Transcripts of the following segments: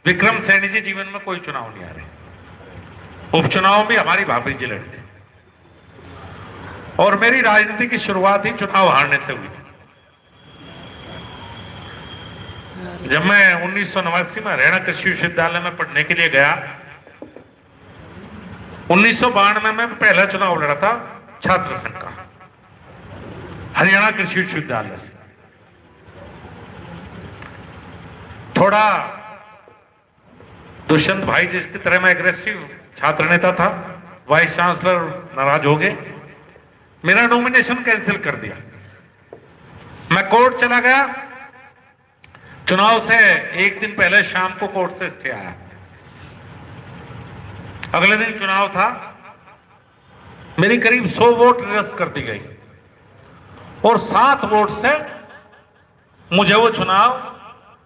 विक्रम सैनी जी जीवन में कोई चुनाव नहीं आ रहे। उपचुनाव भी हमारी भाभी जी लड़ी थी और मेरी राजनीति की शुरुआत ही चुनाव हारने से हुई थी। जब मैं 1989 में हरियाणा कृषि विश्वविद्यालय में पढ़ने के लिए गया, 1992 में पहला चुनाव लड़ा था छात्र संघ का हरियाणा कृषि विश्वविद्यालय से। थोड़ा दुष्यंत भाई जिसकी तरह मैं एग्रेसिव छात्र नेता था, वाइस चांसलर नाराज हो गए, मेरा नॉमिनेशन कैंसिल कर दिया। मैं कोर्ट चला गया, चुनाव से एक दिन पहले शाम को कोर्ट से स्टे आया। अगले दिन चुनाव था, मेरी करीब 100 वोट निरस्त कर दी गई और 7 वोट से मुझे वो चुनाव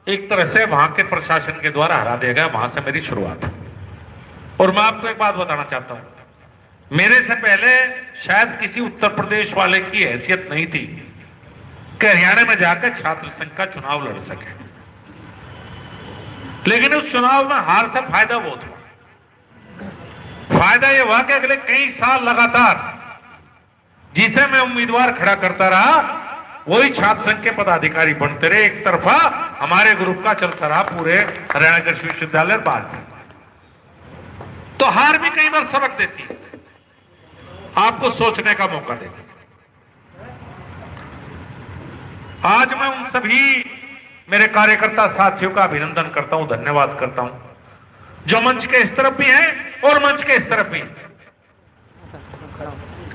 एक तरह से वहां के प्रशासन के द्वारा हरा दिया गया। वहां से मेरी शुरुआत है। और मैं आपको एक बात बताना चाहता हूं, मेरे से पहले शायद किसी उत्तर प्रदेश वाले की हैसियत नहीं थी कि हरियाणा में जाकर छात्र संघ का चुनाव लड़ सके, लेकिन उस चुनाव में हार से फायदा बहुत हुआ। फायदा यह हुआ कि अगले कई साल लगातार जिसे मैं उम्मीदवार खड़ा करता रहा, वही छात्र संघ के पदाधिकारी बनते रहे। एक तरफा हमारे ग्रुप का चलता रहा पूरे हरियाणा कृषि विश्वविद्यालय बाहर। तो हार भी कई बार सबक देती है, आपको सोचने का मौका देती। आज मैं उन सभी मेरे कार्यकर्ता साथियों का अभिनंदन करता हूं, धन्यवाद करता हूं, जो मंच के इस तरफ भी हैं और मंच के इस तरफ भी हैं।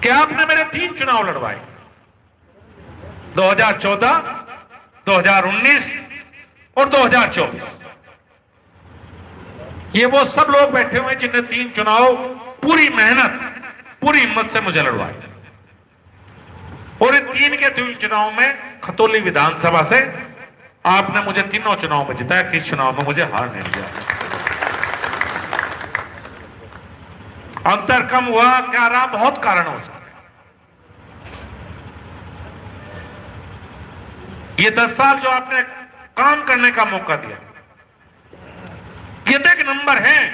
क्या आपने मेरे 3 चुनाव लड़वाए, 2014, 2019 और 2024। ये वो सब लोग बैठे हुए हैं जिन्हें 3 चुनाव पूरी मेहनत, पूरी हिम्मत से मुझे लड़वाए। और इन 3 के 3 चुनाव में खतौली विधानसभा से आपने मुझे तीनों चुनाव में जिताया। किस चुनाव में मुझे हार नहीं दिया। अंतर कम हुआ क्या रहा, बहुत कारण हो सकते हैं। ये 10 साल जो आपने काम करने का मौका दिया, ये तो एक नंबर है।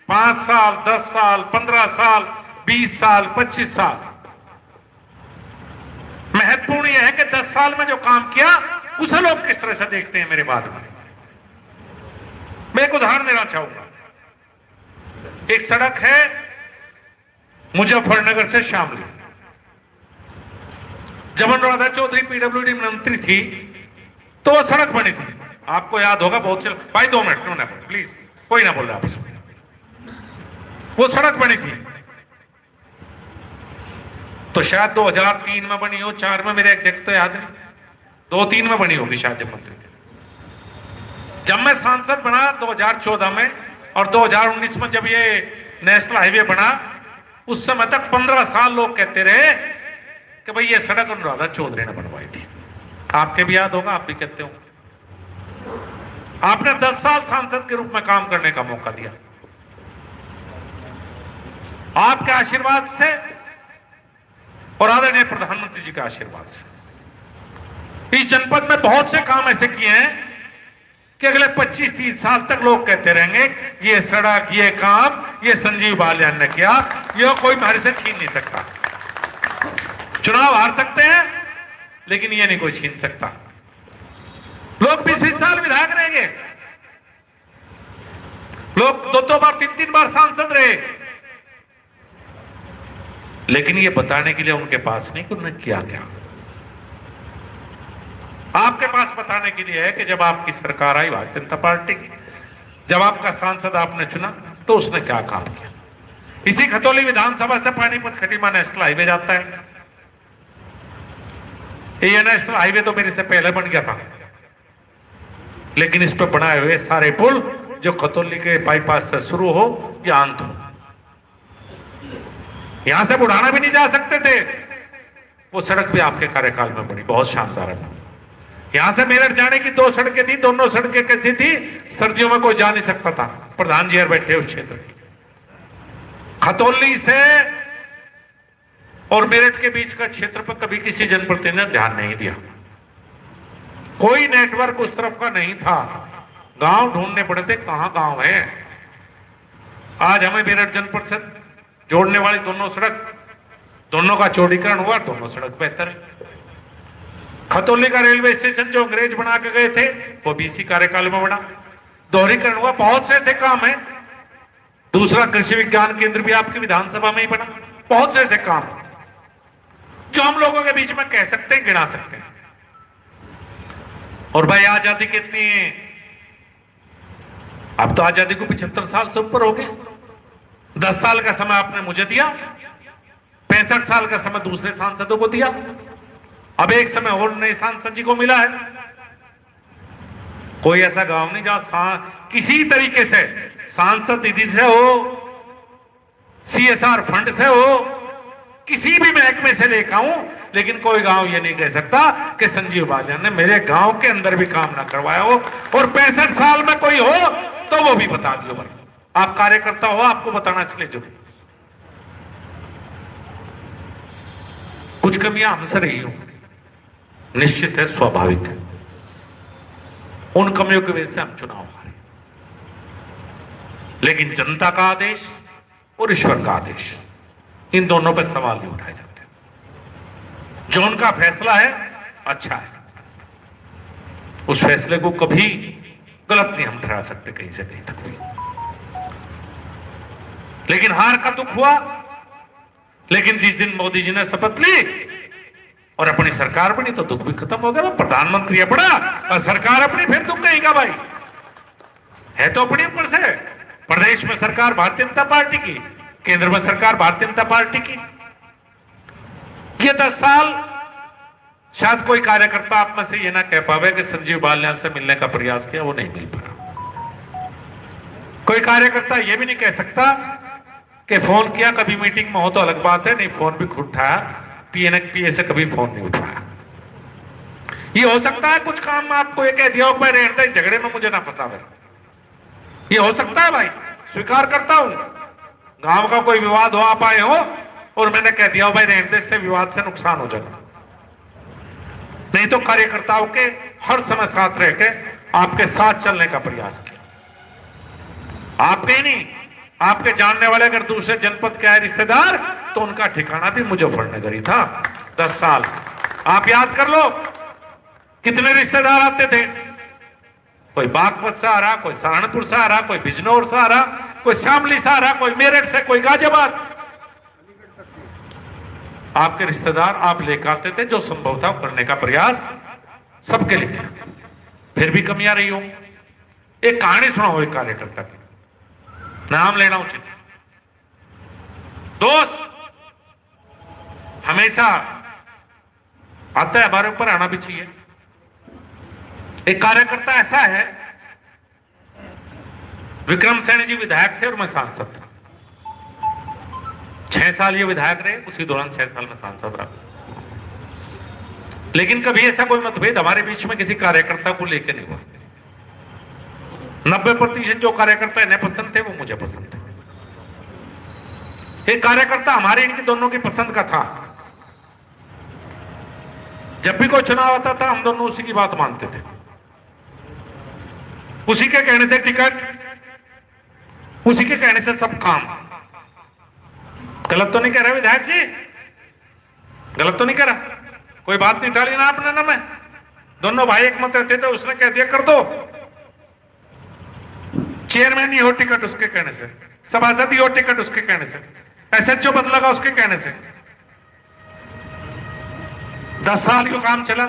5 साल, 10 साल, 15 साल, 20 साल, 25 साल। महत्वपूर्ण यह है कि 10 साल में जो काम किया उसे लोग किस तरह से देखते हैं मेरे बाद में। मैं एक उदाहरण देना चाहूंगा। एक सड़क है मुजफ्फरनगर से शामली। जब अनुराधा चौधरी पीडब्ल्यूडी मंत्री थी तो वो सड़क बनी थी, आपको याद होगा। बहुत से भाई 2 मिनट नो ना प्लीज, कोई ना बोल रहा आपस में। वो सड़क बनी थी तो शायद 2003 में बनी हो, 4 में, मेरे एग्जैक्ट तो याद नहीं, 2-3 में बनी होगी शायद जब मंत्री थे। जब मैं सांसद बना 2014 में और 2019 में जब ये नेशनल हाईवे बना, उस समय तक 15 साल लोग कहते रहे कि भाई ये सड़क अनुराधा चौधरी ने बनवाई थी। आपके भी याद होगा, आप भी कहते हो। आपने 10 साल सांसद के रूप में काम करने का मौका दिया। आपके आशीर्वाद से और आदरणीय प्रधानमंत्री जी के आशीर्वाद से इस जनपद में बहुत से काम ऐसे किए हैं कि अगले 25-30 साल तक लोग कहते रहेंगे ये सड़क, ये काम, ये संजीव बालियान ने किया। ये कोई हमारे से छीन नहीं सकता। चुनाव हार सकते हैं लेकिन ये नहीं कोई छीन सकता। लोग 20-20 साल विधायक रहेंगे, लोग 2-2 बार 3-3 बार सांसद रहे, लेकिन ये बताने के लिए उनके पास नहीं कि उन्होंने किया क्या। आपके पास बताने के लिए है कि जब आपकी सरकार आई भारतीय जनता पार्टी की, जब आपका सांसद आपने चुना तो उसने क्या काम किया। इसी खतौली विधानसभा से पानीपत खटीमा नेशनल हाईवे जाता है। ये नेशनल हाईवे तो मेरे से पहले बन गया था, लेकिन इस पर बनाए हुए सारे पुल जो खतौली के बाईपास से शुरू हो या अंत हो, यहां से बुढ़ाना भी नहीं जा सकते थे, वो सड़क भी आपके कार्यकाल में बनी, बहुत शानदार है। यहां से मेरठ जाने की 2 सड़कें थी, दोनों सड़कें कैसी थी, सर्दियों में कोई जा नहीं सकता था। प्रधान जी यार बैठे उस क्षेत्र की। खतौली से और मेरठ के बीच का क्षेत्र पर कभी किसी जनप्रतिनिधि ने ध्यान नहीं दिया। कोई नेटवर्क उस तरफ का नहीं था, गांव ढूंढने पड़े थे, कहां गांव है। आज हमें मेरठ जनपद से जोड़ने वाली दोनों सड़क, दोनों का चौड़ीकरण हुआ, दोनों सड़क बेहतर है। खतौली का रेलवे स्टेशन जो अंग्रेज बना के गए थे वो भी इसी कार्यकाल में बना, दोहरीकरण हुआ। बहुत से ऐसे काम है। दूसरा कृषि विज्ञान केंद्र भी आपकी विधानसभा में ही बना। बहुत से ऐसे काम जो हम लोगों के बीच में कह सकते हैं, गिना सकते हैं। और भाई आजादी कितनी है? अब तो आजादी को 75 साल से ऊपर हो गए। 10 साल का समय आपने मुझे दिया, 65 साल का समय दूसरे सांसदों को दिया, अब एक समय और नए सांसद जी को मिला है। कोई ऐसा गांव नहीं जहां किसी तरीके से सांसद निधि से हो, सीएसआर फंड से हो, किसी भी महकमे से लेकर आऊं, लेकिन कोई गांव ये नहीं कह सकता कि संजीव बालियान ने मेरे गांव के अंदर भी काम ना करवाया हो। और 65 साल में कोई हो तो वो भी बता दियो भाई। आप कार्यकर्ता हो, आपको बताना इसलिए जरूरी। कुछ कमियां हमसे रही हो, निश्चित है, स्वाभाविक है। उन कमियों की वजह से हम चुनाव हारे, लेकिन जनता का आदेश और ईश्वर का आदेश, इन दोनों पर सवाल नहीं उठाए जाते। जो उनका फैसला है अच्छा है, उस फैसले को कभी गलत नहीं हम ठहरा सकते कहीं से कहीं तक भी। लेकिन हार का दुख हुआ। लेकिन जिस दिन मोदी जी ने शपथ ली और अपनी सरकार बनी तो दुख भी खत्म हो गया। प्रधानमंत्री अपना और सरकार अपनी, फिर दुख कहीं का भाई है तो अपनी। ऊपर से प्रदेश में सरकार भारतीय जनता पार्टी की, केंद्र में सरकार भारतीय जनता पार्टी की। ये 10 साल शायद कोई कार्यकर्ता आप में से ये ना कह पावे कि संजीव बालियान से मिलने का प्रयास किया, वो नहीं मिल पाया। कोई कार्यकर्ता ये भी नहीं कह सकता कि फोन किया, कभी मीटिंग में हो तो अलग बात है, नहीं फोन भी खुद उठाया, पीए से कभी फोन नहीं उठाया। ये हो सकता है कुछ काम में आपको ये कह दिया हो भाई रहता इस झगड़े में मुझे ना फंसावे, ये हो सकता है भाई, स्वीकार करता हूं। गांव का कोई विवाद हो, आप आए हो और मैंने कह दिया हो भाई रहते से विवाद से नुकसान हो जाएगा। नहीं तो कार्यकर्ताओं के हर समय साथ रह के आपके साथ चलने का प्रयास किया। आपके ही नहीं, आपके जानने वाले अगर दूसरे जनपद के आए रिश्तेदार तो उनका ठिकाना भी मुजफ्फरनगर ही था। 10 साल आप याद कर लो कितने रिश्तेदार आते थे। कोई बागपत से आ रहा, कोई सहारनपुर से आ रहा, कोई बिजनौर से आ रहा, कोई शामली से आ रहा, कोई मेरठ से, कोई गाजियाबाद। आपके रिश्तेदार आप लेकर आते थे, जो संभव था करने का प्रयास सबके लिए। फिर भी कमियां रही हो। एक कहानी सुनाओ एक कार्यकर्ता की, नाम लेना उचित। दोस्त हमेशा आता है, हमारे ऊपर आना भी चाहिए। एक कार्यकर्ता ऐसा है, विक्रम सैनी जी विधायक थे और मैं सांसद था। 6 साल ये विधायक रहे, उसी दौरान 6 साल में सांसद रहा। लेकिन कभी ऐसा कोई मतभेद हमारे बीच में किसी कार्यकर्ता को लेकर नहीं हुआ। 90% जो कार्यकर्ता इन्हें पसंद थे वो मुझे पसंद थे। एक कार्यकर्ता हमारे इनकी दोनों की पसंद का था। जब भी कोई चुनाव आता था हम दोनों उसी की बात मानते थे, उसी के कहने से टिकट, उसी के कहने से सब काम। गलत तो नहीं कह रहा विधायक जी, गलत तो नहीं कह रहा, कोई बात नहीं टाली ना आपने ना मैं। दोनों भाई एक मत रहते थे, उसने कह दिया कर दो। चेयरमैन ही हो टिकट उसके कहने से, सभासद ही हो टिकट उसके कहने से, एसएचओ बदलेगा उसके कहने से। 10 साल यो काम चला।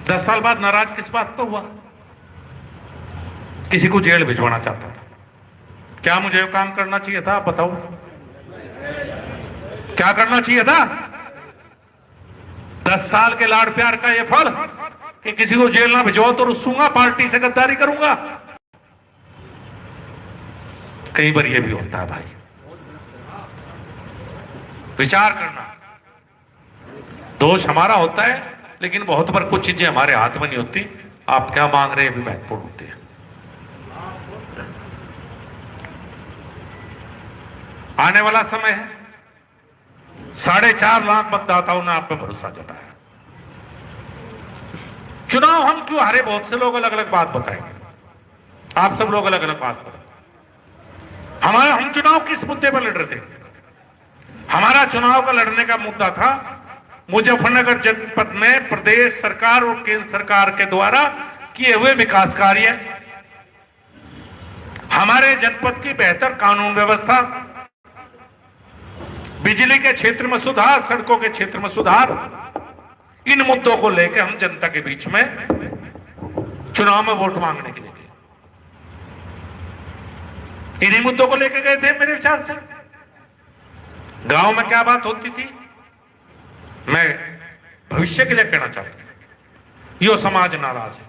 10 साल बाद नाराज किस बात तो हुआ? किसी को जेल भिजवाना चाहता था। क्या मुझे वो काम करना चाहिए था? आप बताओ, क्या करना चाहिए था? 10 साल के लाड़ प्यार का ये फल कि किसी को जेल ना भिजवाओ तो रुसूंगा, पार्टी से गद्दारी करूंगा। कई बार ये भी होता है भाई, विचार करना। दोष हमारा होता है, लेकिन बहुत बार कुछ चीजें हमारे हाथ में नहीं होती। आप क्या मांग रहे हैं भी महत्वपूर्ण होती है। आने वाला समय है, 4.5 लाख मतदाताओं ने आप पे भरोसा जताया। चुनाव हम क्यों हारे, बहुत से लोग अलग अलग बात बताएंगे, आप सब लोग अलग अलग बात बताएंगे। हम चुनाव किस मुद्दे पर लड़ रहे थे? हमारा चुनाव का लड़ने का मुद्दा था मुजफ्फरनगर जनपद में प्रदेश सरकार और केंद्र सरकार के द्वारा किए हुए विकास कार्य, हमारे जनपद की बेहतर कानून व्यवस्था, बिजली के क्षेत्र में सुधार, सड़कों के क्षेत्र में सुधार, इन मुद्दों को लेकर हम जनता के बीच में चुनाव में वोट मांगने के लिए गए। इन्हीं मुद्दों को लेकर गए थे मेरे विचार से। गांव में क्या बात होती थी, मैं भविष्य के लिए कहना चाहता हूं, यो समाज नाराज है।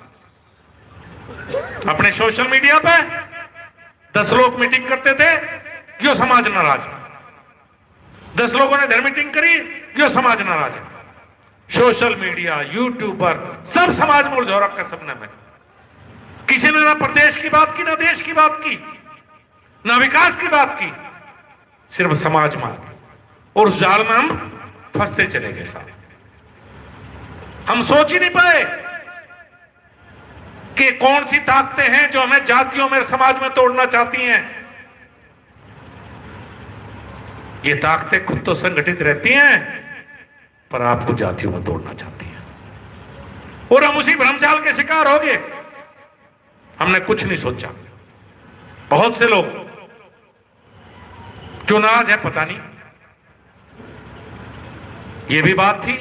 अपने सोशल मीडिया पे 10 लोग मीटिंग करते थे, यो समाज नाराज है। 10 लोगों ने इधर मीटिंग करी, यो समाज नाराज है। सोशल मीडिया, यूट्यूब पर सब समाज में उलझा रखा सबने में। किसी ने ना प्रदेश की बात की, ना देश की बात की, ना विकास की बात की, सिर्फ समाज में। और उस जाल में हम फंसते चले गए सारे। हम सोच ही नहीं पाए कि कौन सी ताकतें हैं जो हमें जातियों में, समाज में तोड़ना चाहती हैं। ये ताकतें खुद तो संगठित रहती हैं, पर आपको जातियों में तोड़ना चाहती हैं। और हम उसी भ्रमजाल के शिकार हो गए। हमने कुछ नहीं सोचा। बहुत से लोग क्यों नाराज है पता नहीं। ये भी बात थी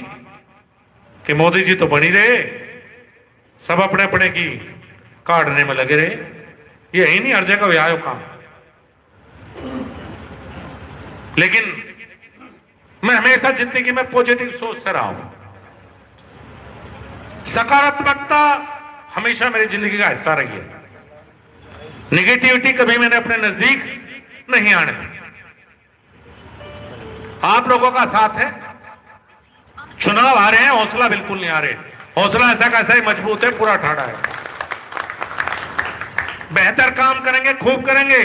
कि मोदी जी तो बनी रहे, सब अपने अपने की काटने में लगे रहे। ये ही नहीं, हर जगह व्यायो काम। लेकिन मैं हमेशा जिंदगी में पॉजिटिव सोच से रहा हूं। सकारात्मकता हमेशा मेरी जिंदगी का हिस्सा रही है। निगेटिविटी कभी मैंने अपने नजदीक नहीं आने दी। आप लोगों का साथ है। चुनाव आ रहे हैं, हौसला बिल्कुल नहीं आ रहे। हौसला ऐसा कैसा ही मजबूत है, पूरा ठाड़ा है। बेहतर काम करेंगे, खूब करेंगे।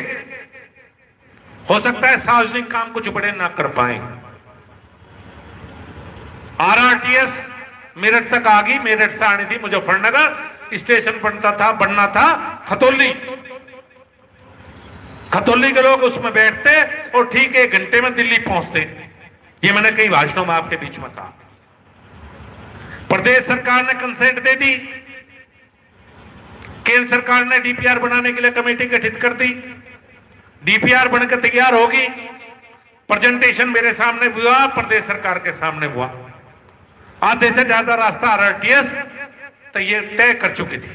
हो सकता है सार्वजनिक काम कुछ बड़े ना कर पाए। आरआरटीएस मेरठ तक आ गई, मेरठ से आनी थी मुजफ्फरनगर। स्टेशन बनना था खतौली। खतौली के लोग उसमें बैठते और ठीक 1 घंटे में दिल्ली पहुंचते। ये मैंने कई भाषणों में आपके बीच में कहा। प्रदेश सरकार ने कंसेंट दे दी। केंद्र सरकार ने डीपीआर बनाने के लिए कमेटी गठित कर दी। डीपीआर बनकर तैयार होगी। प्रेजेंटेशन मेरे सामने हुआ, प्रदेश सरकार के सामने हुआ। आधे से ज्यादा रास्ता आरआरटीएस तो ये तय कर चुकी थी।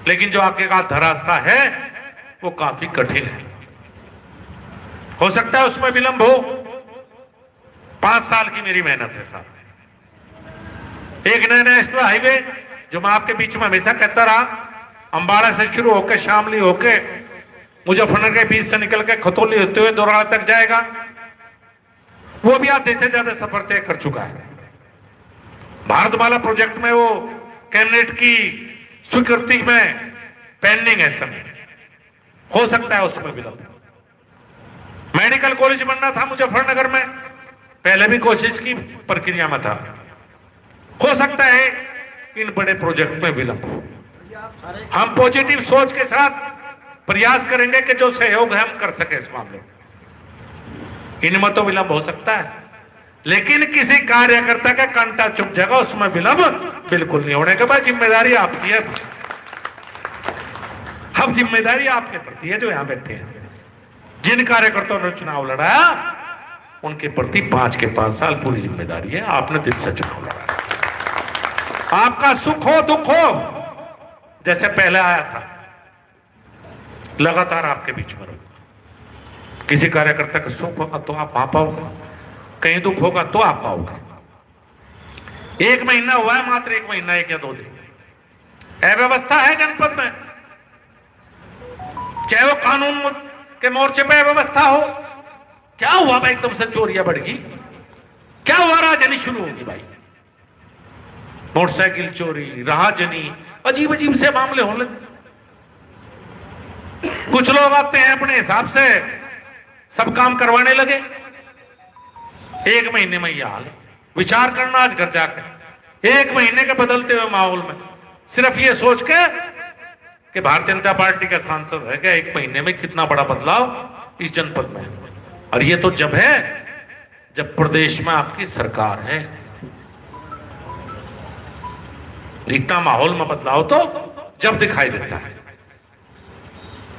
लेकिन जो आगे का रास्ता है वो काफी कठिन है। हो सकता है उसमें विलंब हो। 5 साल की मेरी मेहनत है साहब। एक नया नेशनल हाईवे जो मैं आपके बीच में हमेशा कहता रहा, अंबाला से शुरू होकर शामली होकर मुजफ्फरनगर के बीच से निकल के खतौली होते हुए दोराला तक जाएगा। वो भी आधे से ज्यादा सफर तय कर चुका है। भारतमाला प्रोजेक्ट में वो कैबिनेट की स्वीकृति में पेंडिंग है समय। हो सकता है उसमें विलंब। मेडिकल कॉलेज बनना था मुजफ्फरनगर में, पहले भी कोशिश की, प्रक्रिया में था। हो सकता है इन बड़े प्रोजेक्ट में विलंब हो। हम पॉजिटिव सोच के साथ प्रयास करेंगे कि जो सहयोग है हम कर सके इस मामले में। इनमें तो विलंब हो सकता है, लेकिन किसी कार्यकर्ता का कंटा चुप जाएगा, उसमें विलंब बिल्कुल नहीं होने के बाद जिम्मेदारी आपकी है। अब जिम्मेदारी आपके प्रति है जो यहां बैठे हैं। जिन कार्यकर्ताओं ने चुनाव लड़ाया उनके प्रति 5 के 5 साल पूरी जिम्मेदारी है। आपने दिल से चुनाव लड़ा। आपका सुख हो दुख हो जैसे पहले आया था, लगातार आपके बीच में रहूंगा। किसी कार्यकर्ता का सुख होगा तो आप वहां पाओगे, कहीं दुख होगा तो आप पाओगे। 1 महीना हुआ है, मात्र 1 महीना, 1 या 2 दिन अव्यवस्था है जनपद में। चाहे वो कानून के मोर्चे पे अव्यवस्था हो। क्या हुआ भाई, एकदम से चोरियां बढ़ गई? क्या हुआ? राजनी शुरू होगी भाई। मोटरसाइकिल चोरी, राहजनी, अजीब अजीब से मामले होने लगे। कुछ लोग आते हैं अपने हिसाब से सब काम करवाने लगे। 1 महीने में यह हाल है। विचार करना आज घर जाकर। एक महीने के बदलते हुए माहौल में सिर्फ ये सोच के कि भारतीय जनता पार्टी का सांसद है क्या, एक महीने में कितना बड़ा बदलाव इस जनपद में। और ये तो जब है जब प्रदेश में आपकी सरकार है। इतना माहौल में बदलाव तो जब दिखाई देता है।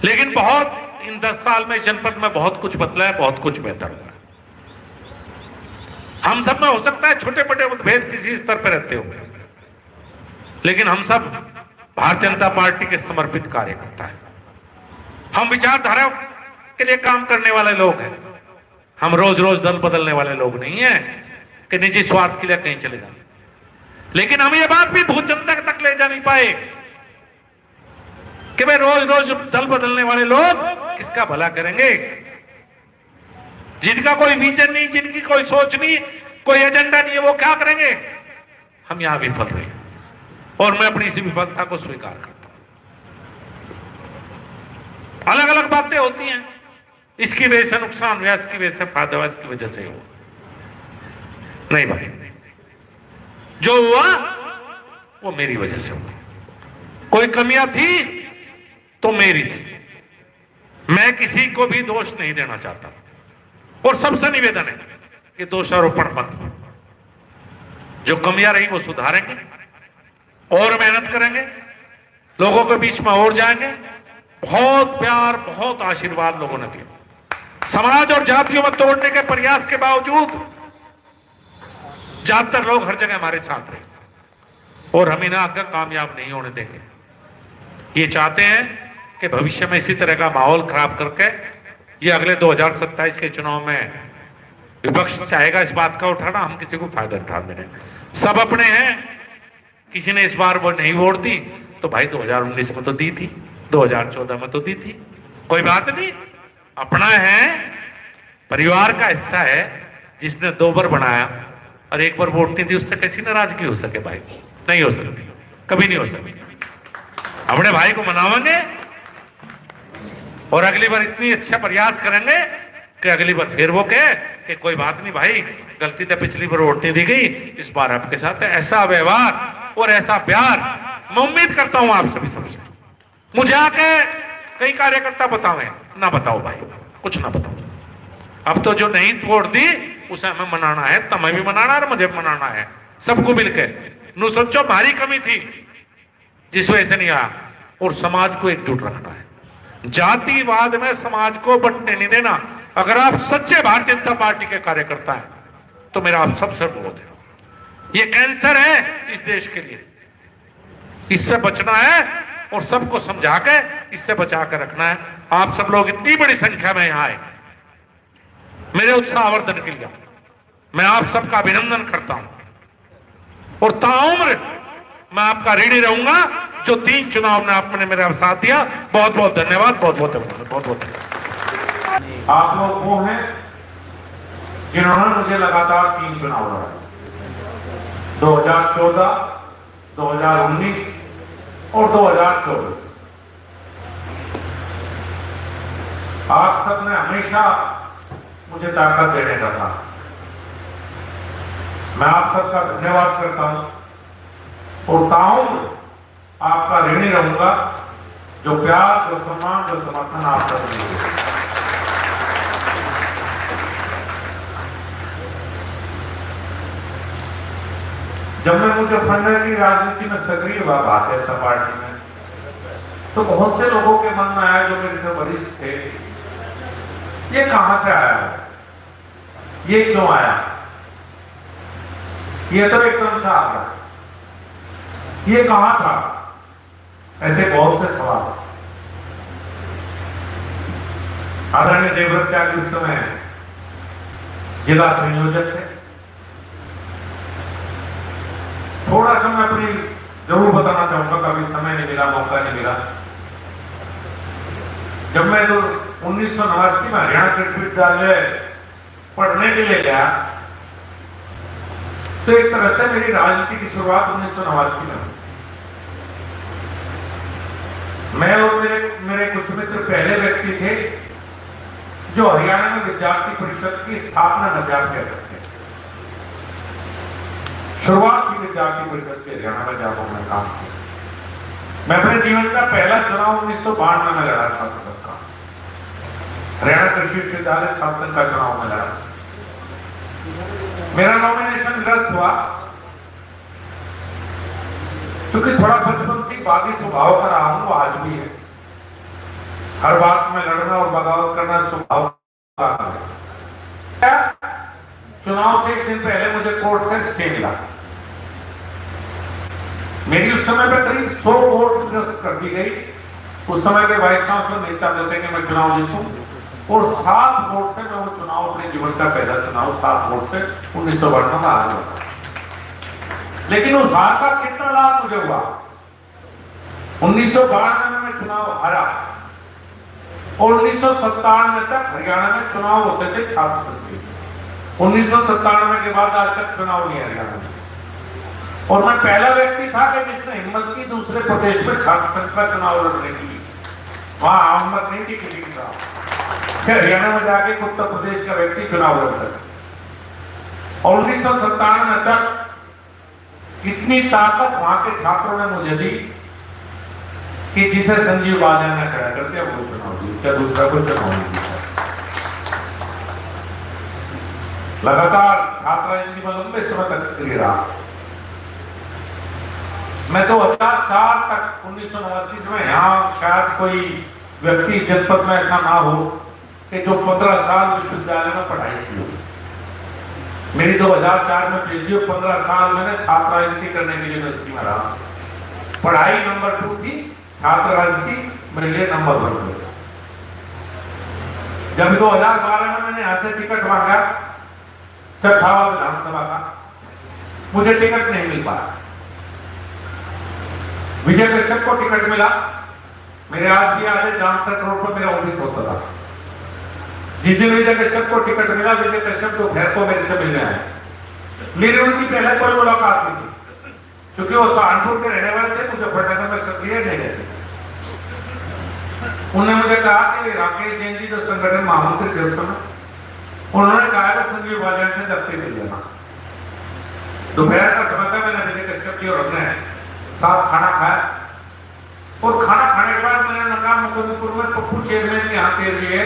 लेकिन बहुत इन 10 साल में इस जनपद में बहुत कुछ बदला है, बहुत कुछ बेहतर हुआ है। हम सब में हो सकता है छोटे बड़े मतभेद किसी स्तर पर रहते हो, लेकिन हम सब भारतीय जनता पार्टी के समर्पित कार्यकर्ता है। हम विचारधारा के लिए काम करने वाले लोग हैं। हम रोज रोज दल बदलने वाले लोग नहीं हैं कि निजी स्वार्थ के लिए कहीं चले जाए। लेकिन हम ये बात भी बहुत जनता तक ले जा नहीं पाए कि भाई रोज रोज दल बदलने वाले लोग किसका भला करेंगे, जिनका कोई विजन नहीं, जिनकी कोई सोच नहीं, कोई एजेंडा नहीं है, वो क्या करेंगे। हम यहां विफल रहे और मैं अपनी इसी विफलता को स्वीकार करता हूं। अलग अलग बातें होती हैं, इसकी वजह से नुकसान हुआ, इसकी वजह से फायदा हुआ, इसकी वजह से हुआ। नहीं भाई, जो हुआ वो मेरी वजह से हुआ। कोई कमियां थी तो मेरी थी। मैं किसी को भी दोष नहीं देना चाहता और सबसे निवेदन है कि दोषारोपण मत हो। जो कमियां रही वो सुधारेंगे और मेहनत करेंगे, लोगों के बीच में और जाएंगे। बहुत प्यार, बहुत आशीर्वाद लोगों ने दिया। समाज और जातियों में तोड़ने के प्रयास के बावजूद ज्यादातर लोग हर जगह हमारे साथ रहे और हम इन्हें आगे कामयाब नहीं होने देंगे। ये चाहते हैं कि भविष्य में इसी तरह का माहौल खराब करके ये अगले 2027 के चुनाव में विपक्ष चाहेगा इस बात का उठाना, हम किसी को फायदा उठा देंगे। सब अपने हैं, किसी ने इस बार वो नहीं वोट दी तो भाई 2019 में तो दी थी, 2014 में तो दी थी, कोई बात नहीं। अपना है, परिवार का हिस्सा है। जिसने 2 बार बनाया और 1 बार वोट नहीं दी, उससे कैसी नाराजगी हो सके भाई? नहीं हो सकती, कभी नहीं हो सकती। अपने भाई को मनावेंगे और अगली बार इतनी अच्छा प्रयास करेंगे कि अगली बार फिर वो कहे कि कोई बात नहीं भाई, गलती तो पिछली बार वोट नहीं दी गई, इस बार आपके साथ है। ऐसा व्यवहार और ऐसा प्यार मैं उम्मीद करता हूं आप सभी सबसे। मुझे आके कई कार्यकर्ता बतावे, ना बताओ भाई, कुछ ना बताओ। अब तो जो नहीं वोट दी उसे हमें मनाना है, तुम्हें भी मनाना है, मुझे मनाना है, सबको मिलकर। नु सोचो भारी कमी थी जिस वजह से नहीं आया, और समाज को एकजुट रखना है। जातिवाद में समाज को बंटने नहीं देना। अगर आप सच्चे भारतीय जनता पार्टी के कार्यकर्ता हैं तो मेरा आप सबसे अनुरोध है, ये कैंसर है इस देश के लिए, इससे बचना है और सबको समझा के इससे बचा कर रखना है। आप सब लोग इतनी बड़ी संख्या में यहां आए मेरे उत्साहवर्धन के लिए, मैं आप सबका अभिनंदन करता हूं और ताउम्र मैं आपका ऋणी रहूंगा। जो 3 चुनाव में आपने मेरा साथ दिया, बहुत बहुत धन्यवाद, बहुत बहुत धन्यवाद, बहुत बहुत धन्यवाद। आप लोग वो हैं जिन्होंने मुझे लगातार 3 चुनाव लड़ाए, 2014, 2019 और 2024। आप सबने हमेशा मुझे ताकत देने का था। मैं आप सबका धन्यवाद करता हूं और ताउम्र आपका ऋणी रहूंगा। जो प्यार, जो सम्मान, जो समर्थन आप सब दिए। जब मैं मुझे फंडर की राजनीति में सक्रिय हुआ भारतीय जनता पार्टी में, तो बहुत से लोगों के मन में आया जो मेरे से वरिष्ठ थे, ये कहां से आया, ये क्यों आया, ये तो एकदम से आ गया, ये कहां था, ऐसे बहुत से सवाल। आदरणीय देवव्रत त्यागी उस समय जिला संयोजक थे। थोड़ा सा मैं अपनी जरूर बताना चाहूंगा, कभी समय नहीं मिला, मौका नहीं मिला। जब मैं तो 1989 में हरियाणा कृषि विश्वविद्यालय पढ़ने के लिए गया, तो एक तरह से मेरी राजनीति की शुरुआत 1989 में। मैं और मेरे कुछ मित्र पहले व्यक्ति थे जो हरियाणा में विद्यार्थी परिषद की स्थापना नवजात कह सकते हैं। शुरुआत भारतीय विद्यार्थी परिषद के हरियाणा में जाकर मैंने काम किया। मैं अपने जीवन का पहला चुनाव 1992 में लड़ा छात्र संघ का, हरियाणा कृषि विश्वविद्यालय छात्र संघ का चुनाव में लड़ा। मेरा नॉमिनेशन निरस्त हुआ, क्योंकि थोड़ा बचपन से बागी स्वभाव का रहा हूं, वो आज भी है। हर बात में लड़ना और बगावत करना स्वभाव का है। चुनाव से एक दिन पहले मुझे कोर्ट से स्टे मिला। मेरी उस समय पर करीब 100 वोट निरस्त कर दी गई। उस समय के वाइस चांसलर नहीं चाहते थे कि मैं चुनाव जीतूं, और 7 वोट से मैं वो चुनाव, अपने जीवन का पहला चुनाव 7 वोट से 1992 में हार गया। लेकिन उस हार का कितना लाभ मुझे हुआ? 1992 में मैं चुनाव हारा, और 1997 तक हरियाणा में चुनाव होते थे छात्र संघ के। 1997 के बाद आज तक चुनाव नहीं हरियाणा में, और मैं पहला व्यक्ति था कि जिसने हिम्मत की दूसरे प्रदेश में छात्र संघ का चुनाव लड़ने की। वहां हिम्मत नहीं थी किसी की तरह कि हरियाणा में जाके उत्तर प्रदेश का व्यक्ति चुनाव लड़ सके। और 1997 तक इतनी ताकत वहां के छात्रों ने मुझे दी कि जिसे संजीव बालियान ने खड़ा कर दिया वो चुनाव जीत गया, दूसरा कोई चुनाव नहीं जीता। लगातार छात्र राजनीति में लंबे समय तक सक्रिय रहा। मैं 2004 तक 1989 में, यहाँ शायद कोई व्यक्ति जनपद में ऐसा ना हो कि जो 15 साल विश्वविद्यालय में पढ़ाई की हो। मेरी 2004 में पीएचडी, 15 साल मैंने छात्र राजनीति करने के लिए यूनिवर्सिटी में रहा। पढ़ाई नंबर 2 थी, छात्र राजनीति मेरे लिए नंबर 1 थी। जब 2012 में मैंने यहां से टिकट मांगा चरखावा विधानसभा का, मुझे टिकट नहीं मिल पाया। विजय कश्यप को टिकट मिला। मेरे आज भी याद है, जानसठ रोड पर मेरा ऑफिस होता था। जिस दिन विजय कश्यप को टिकट मिला, विजय कश्यप दोपहर को मेरे से मिलने आए। मेरी उनकी पहले कोई मुलाकात नहीं थी, क्योंकि वो सहारनपुर के रहने वाले थे, मुजफ्फरनगर में सक्रिय नहीं रहते। उन्होंने मुझे कहा कि राकेश जैन जी जो संगठन महामंत्री थे उस समय, उन्होंने कहा कि संजीव बालियान से जब्ती मिल लेना। दोपहर का समय था, मैंने विजय कश्यप की और अपने साथ खाना खाया, और खाना खाने के बाद मैंने कहा मुकुंदपुर में पप्पू चेयरमैन के यहाँ के लिए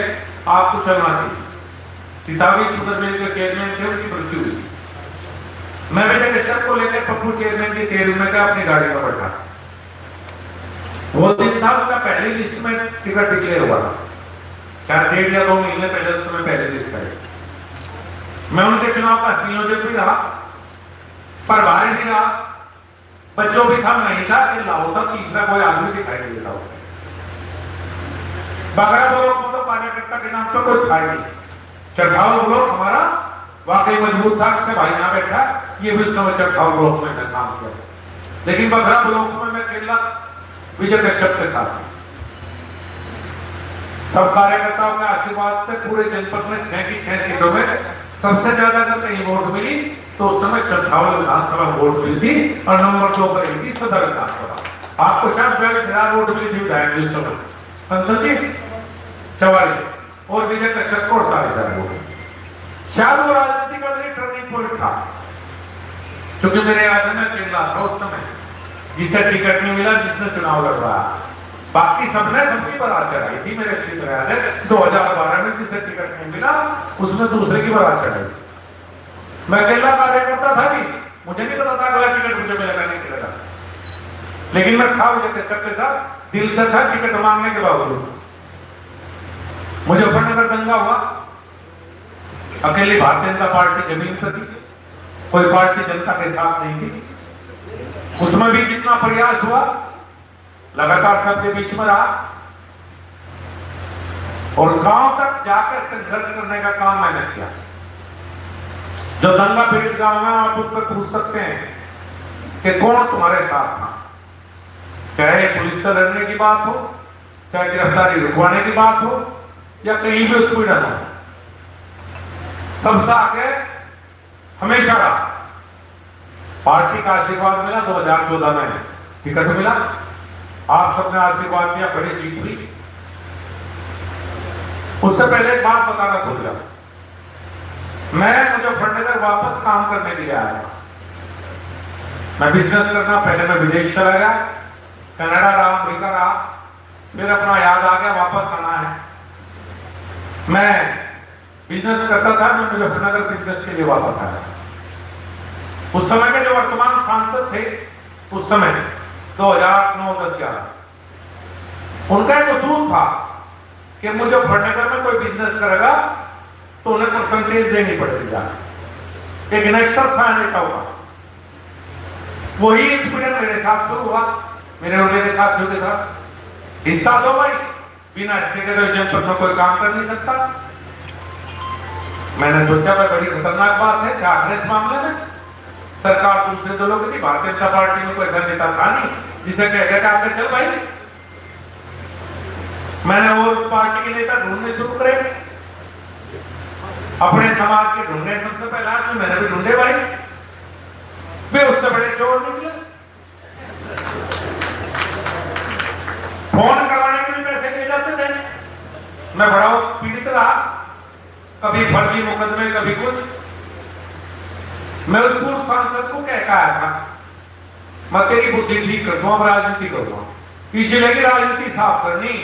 आपको चलना चाहिए। पिताजी शुगर मिल के चेयरमैन थे, उनकी मृत्यु हुई। मैं विजय कश्यप को लेकर पप्पू चेयरमैन की तेल में क्या अपनी गाड़ी में बैठा। वो दिन था उनका पहली लिस्ट में टिकट डिक्लेयर हुआ था, शायद 1.5 या 2 महीने पहले उस समय पहले लिस्ट आई। मैं उनके चुनाव का संयोजक भी रहा, प्रभारी भी रहा, बच्चों भी था, नहीं था कि लाहौर था, तीसरा कोई आदमी दिखाई नहीं देता। बगरा ब्लॉक में तो कार्यकर्ता के नाम पर कोई था नहीं। चरखाव ब्लॉक हमारा वाकई मजबूत था, इससे भाई ना बैठा, ये भी उस समय चरखाव ब्लॉक में मैं काम किया। लेकिन बगरा ब्लॉक में मैं अकेला विजय कश्यप के साथ, सब कार्यकर्ताओं के आशीर्वाद से पूरे जनपद में 6 की 6 सीटों में सबसे ज्यादा जब कहीं वोट मिली तो उस समय चरखाव विधानसभा वोट मिली थी, और नंबर 2 पर थी सदर विधानसभा। आपको शायद 42,000 वोट मिली थी विधायक जी उस समय, संसद जी 44, और विजय कश्यप को 48,000 वोट। शायद वो राजनीति का मेरी टर्निंग पॉइंट था, क्योंकि मेरे याद में अकेला था उस समय जिसे टिकट नहीं मिला, जिसने चुनाव लड़वाया। बाकी सबने सबकी बारात चढ़ाई थी, मेरे अच्छी तरह याद है। 2012 में जिसे टिकट नहीं मिला उसने दूसरे की बारात चढ़ाई। मैं अकेला कार्यकर्ता था जी, मुझे नहीं पता था अगला टिकट मुझे मिलेगा नहीं मिलेगा, लेकिन मैं था मुझे कश्यप के साथ दिल से था टिकट मांगने के बावजूद। मुजफ्फरनगर दंगा हुआ, अकेली भारतीय जनता पार्टी जमीन पर थी, कोई पार्टी जनता के साथ नहीं थी। उसमें भी जितना प्रयास हुआ लगातार सबके बीच में रहा, और गांव तक जाकर संघर्ष करने का काम मैंने किया। जो दंगा पीड़ित गांव में आप उन पर पूछ सकते हैं कि कौन तुम्हारे साथ था, चाहे पुलिस से लड़ने की बात हो, चाहे गिरफ्तारी रुकवाने की बात हो, या कहीं भी उत्पीड़न हो, सबसे आगे हमेशा रहा। पार्टी का आशीर्वाद मिला, 2014 में टिकट मिला, आप सबने आशीर्वाद दिया, बड़ी जीत हुई। उससे पहले एक बात बताना भूल गया, मैं मुजफ्फरनगर वापस काम करने के लिए आया। मैं बिजनेस करना, पहले मैं विदेश चला गया, कनाडा रहा, अमेरिका रहा, फिर अपना याद आ गया वापस आना है। मैं बिजनेस करता था, मैं मुजफ्फरनगर बिजनेस के लिए वापस आया। उस समय के जो वर्तमान सांसद थे उस समय 2009-10-11, उनका एक उसूल था कि मुजफ्फरनगर में कोई बिजनेस करेगा तो उन्हें परसेंटेज देनी पड़ेगी, एक नेक्सस था होगा। वही उत्पीड़न मेरे साथ शुरू हुआ, मेरे और मेरे साथियों के साथ। हिस्सा दो भाई, बिना हिस्से के तो जनपद में कोई काम कर नहीं सकता। मैंने सोचा भाई बड़ी खतरनाक बात है, क्या करें इस मामले में। सरकार दूसरे दलों की थी, भारतीय जनता पार्टी में कोई ऐसा नेता था नहीं जिसे कह के आपने चल भाई। मैंने वो उस पार्टी के नेता ढूंढने शुरू करे, अपने समाज के ढूंढने। सबसे पहला मैंने भी ढूंढे भाई, वे उससे बड़े चोर निकले। फोन करवाने के लिए पैसे ले जाते थे। मैं बड़ा पीड़ित रहा, कभी फर्जी मुकदमे, कभी कुछ। मैं उस पूर्व सांसद को कह आया था, मैं तेरी बुद्धि ठीक कर दूंगा, राजनीति करूंगा, इसलिए की राजनीति साफ करनी।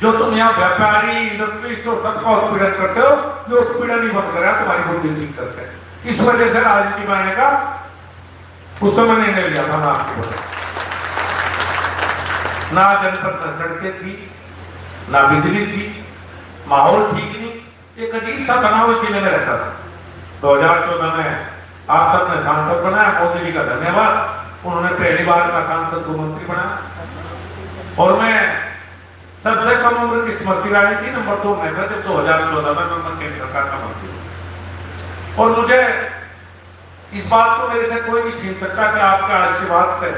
जो तुम यहाँ व्यापारी, इंडस्ट्रिस्ट और सबका उत्पीड़न करते हो, जो उत्पीड़न ही बंद करा तुम्हारी बुद्धि ठीक करते हैं। इस वजह से राजनीति में आने का उस समय निर्णय लिया था। ना जनपद में सड़कें थी, ना बिजली थी, माहौल ठीक नहीं, एक अजीब सा तनाव जिले में रहता था। 2014 में आप सबने सांसद बनाया, मोदी जी का धन्यवाद, उन्होंने पहली बार का सांसद को मंत्री बनाया। और मैं सबसे कम उम्र की स्मृति राजनीति नंबर 2 में था जब 2014 में मैं केंद्र सरकार का मंत्री हूं। और मुझे इस बात को मेरे से कोई नहीं छीन सकता कि आपके आशीर्वाद से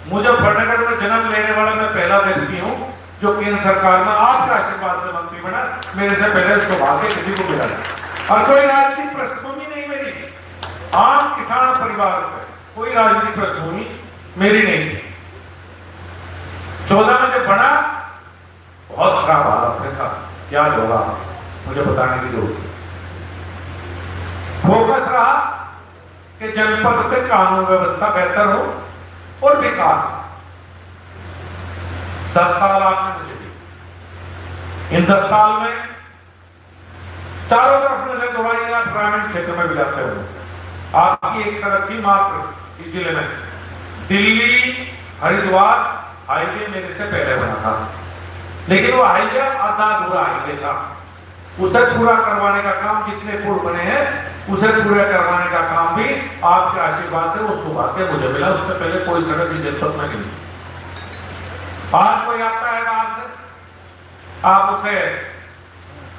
मुजफ्फरनगर में जन्म लेने वाला मैं पहला व्यक्ति हूं जो केंद्र सरकार में आपके आशीर्वाद से मंत्री बना। मेरे से पहले उसको भाग्य किसी को मिला नहीं। और कोई राजनीतिक पृष्ठभूमि नहीं मेरी, आम किसान परिवार से कोई राजनीतिक पृष्ठभूमि मेरी नहीं थी। 14 में जब बना, बहुत खराब हालत के साथ, याद होगा, मुझे बताने की जरूरत है। फोकस रहा कि जनपद के कानून व्यवस्था बेहतर हो और विकास। 10 साल आपने मुझे दी। इन 10 साल में चारों तरफ नजर दौड़ाइए, आप ग्रामीण क्षेत्र में भी जाते हो। आपकी एक सड़क थी मात्र इस जिले में, दिल्ली हरिद्वार हाईवे मेरे से पहले बना था, लेकिन वो हाईवे आधा अधूरा हाईवे था। उसे पूरा करवाने का काम, जितने पुल बने हैं उसे पूरा करवाने का काम भी आपके आशीर्वाद से, वो सौभाग्य मुझे मिला। उससे पहले कोई सड़क इस जनपद में नहीं। आज कोई आता है बाहर से, आप उसे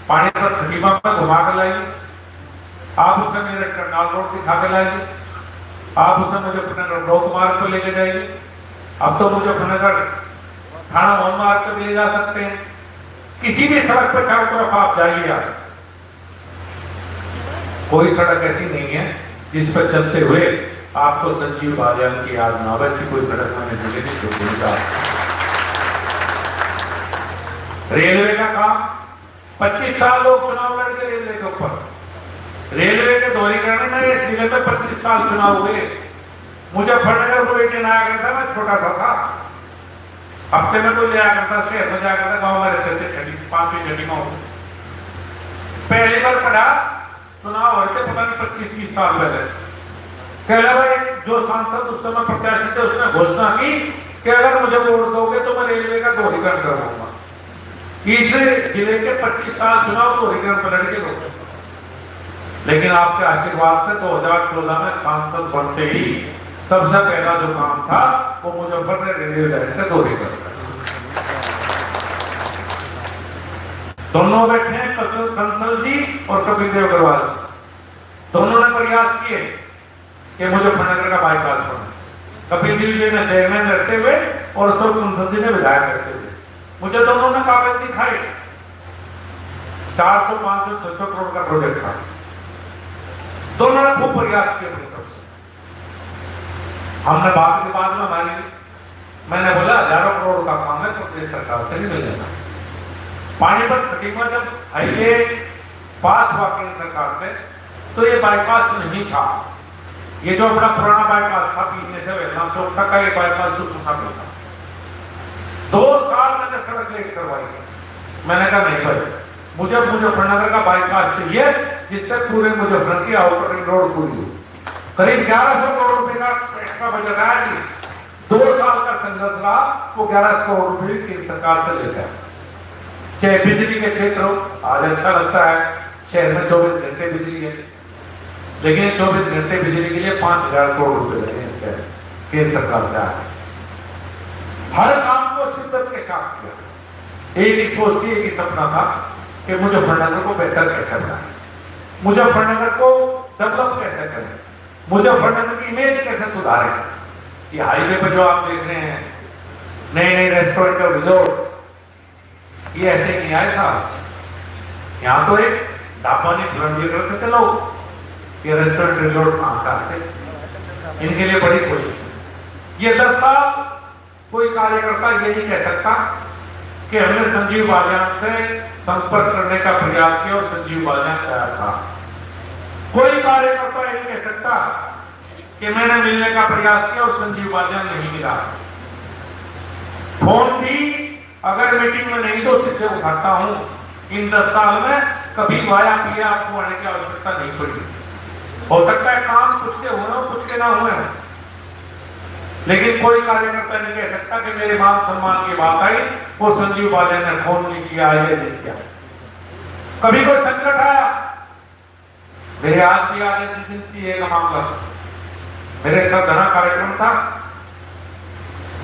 पानीपत खटीमा पर घुमा कर लाइए, आप उसे मेरे करनाल रोड दिखा के लाइए, आप उसे मुजफ्फरनगर रोड मार्ग पर लेके जाइए। अब तो मुजफ्फरनगर थाना वन मार्ग पर ले जा सकते हैं। किसी भी सड़क पर चारों तरफ आप जाइए, आप कोई सड़क ऐसी नहीं है जिस पर चलते हुए आपको संजीव बालियान की याद ना, वैसी कोई सड़क मैंने जिले की छोटी था। रेलवे का काम, 25 साल लोग चुनाव लड़के रेलवे के ऊपर। रेलवे के दोहरीकरण में इस जिले में 25 साल चुनाव हुए। मुजफ्फरनगर को लेके आया करता, मैं छोटा सा था, हफ्ते में कोई ले आया करता, शहर में जाया करता, गाँव में रहते थे, 5वीं छठी में पहली बार पढ़ा। चुनाव होते पता नहीं 25-30 साल पहले। कह रहा भाई जो सांसद उस समय प्रत्याशी थे उसने घोषणा की कि अगर मुझे वोट दोगे तो मैं रेलवे का दोहरीकरण करवाऊंगा। इस जिले के 25 साल चुनाव दोहरीकरण पर लड़के रोके, लेकिन आपके आशीर्वाद से 2014 में सांसद बनते ही सबसे पहला जो काम था वो मुजफ्फरनगर रेलवे लाइन का दोहरीकरण। दोनों बैठे हैं, कंसल जी और कपिल देव अग्रवाल जी, दोनों ने प्रयास किए कि मुजफ्फरनगर का बाईपास बने। कपिल जी ने चेयरमैन रहते हुए और अशोक कंसल जी ने विधायक रहते हुए मुझे दोनों ने कागज दिखाए। 400, 500, 600 करोड़ का प्रोजेक्ट था। दोनों ने खूब प्रयास किए अपनी तरफ से। हमने बात के बाद में मैंने बोला 1000 करोड़ का काम है, प्रदेश सरकार से नहीं मिल जाता। पानीपत खटीमा जब हाईवे पास हुआ केंद्र सरकार से तो ये बाईपास नहीं था, ये जो अपना पुराना बाईपास था पीने से वेलनाम चौक तक का, ये बाईपास सुसुसा में था। 2 साल मैंने सड़क लेट करवाई। मैंने कहा नहीं भाई, मुझे मुजफ्फरनगर का बाईपास चाहिए जिससे पूरे मुजफ्फरनगर की आउटर रिंग रोड पूरी हो। करीब 1100 करोड़ रुपए का एक्स्ट्रा बजट आया जी। 2 साल का संघर्ष रहा, वो 1100 करोड़ रुपए केंद्र सरकार से लेकर आया। चाहे बिजली के क्षेत्र हो, आज अच्छा लगता है शहर में 24 घंटे बिजली है, लेकिन 24 घंटे बिजली के लिए 5000 करोड़ रुपए लगे इससे केंद्र सरकार से आए। हर काम को शिद्दत के साथ किया। एक ही सोच थी, एक ही सपना था कि मुजफ्फरनगर को बेहतर कैसे बनाए, मुजफ्फरनगर को डेवलप कैसे करें, मुजफ्फरनगर की इमेज कैसे सुधारें। ये हाईवे पर जो आप देख रहे हैं नए नए रेस्टोरेंट और रिजोर्ट, ये ऐसे नहीं आए साहब। यहाँ तो एक ढाबा नहीं बुलंदी करते थे लोग, ये रेस्टोरेंट रिजोर्ट कहां से आते। इनके लिए बड़ी कोशिश है। ये 10 साल कोई कार्यकर्ता ये नहीं कह सकता कि हमने संजीव बालियान से संपर्क करने का प्रयास किया और संजीव बालियान आया था। कोई कार्यकर्ता ये नहीं कह सकता कि मैंने मिलने का प्रयास किया और संजीव बालियान नहीं मिला। फोन भी अगर मीटिंग में नहीं तो सीधे उठाता हूं। इन 10 साल में कभी वाया पिया आपको आने की आवश्यकता नहीं पड़ी। हो सकता है काम कुछ के होना कुछ के ना हुए, लेकिन कोई कार्यकर्ता नहीं कह सकता कि मेरे मान सम्मान की बात आई वो संजीव बालियान ने फोन नहीं किया, ये नहीं किया। कभी कोई संकट आया, मेरे आज भी याद है जिस दिन सीए का मामला, मेरे साथ धना कार्यक्रम था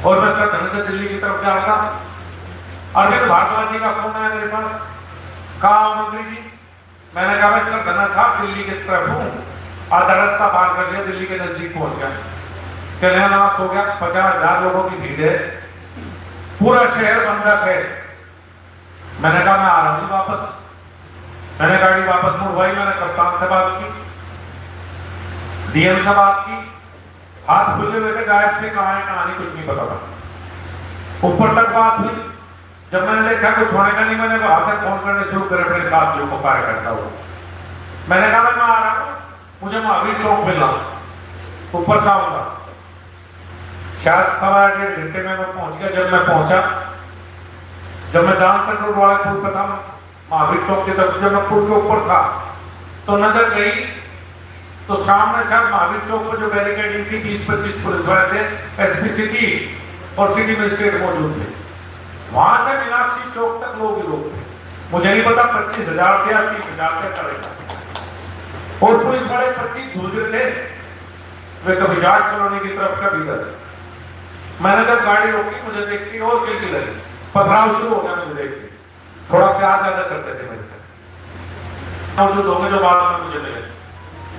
और मैं सर धन से दिल्ली की तरफ जा रहा था। अरविंद भारद्वाज जी का फोन आया मेरे पास, कहा मंत्री जी। मैंने कहा भाई सर धना था, दिल्ली की तरफ हूँ, आधा रास्ता पार कर लिया, दिल्ली के नजदीक पहुंच गया। कल्याणास हो गया, 50,000 लोगों की भीड़ है, पूरा शहर बंधक है। मैंने कहा मैं आ रहा हूं वापस। मैंने गाड़ी वापस मुड़वाई। मैंने कप्तान से बात की, डीएम से बात की, हाथ खुले हुए थे, गायब थे, कहां है कहानी कुछ नहीं पता था। ऊपर तक बात हुई। जब मैंने देखा कुछ होने का नहीं, मैंने वहां से फोन करने शुरू करे अपने साथियों को कार्यकर्ता हुआ। मैंने कहा मैं आ रहा हूं, मुझे महावीर चौक मिलना, ऊपर से आऊंगा। शायद 1.5 घंटे में मैं पहुंच गया। जब मैं पहुंचा, जब मैं जान से रोड वाले पुल पर था, महावीर चौक की तरफ, जब मैं पुल के ऊपर था तो नजर गई तो सामने शायद महावीर चौक पर जो बैरिकेडिंग थी 20-25 पुलिस वाले थे, एसपी सिटी और सिटी मजिस्ट्रेट मौजूद थे। वहां से मीनाक्षी चौक तक लोग ही लोग थे। मुझे नहीं पता 25,000 थे या 30,000 थे करेगा। और पुलिस वाले 25 जूझ थे, वे कभी जाट कॉलोनी की तरफ कभी इधर। मैंने जब गाड़ी रोकी, मुझे देखती और खिलती लगी, पथराव शुरू हो गया मुझे देखते। थोड़ा प्यार ज्यादा करते थे मेरे से मौजूद होंगे जो बाद में मुझे मिले।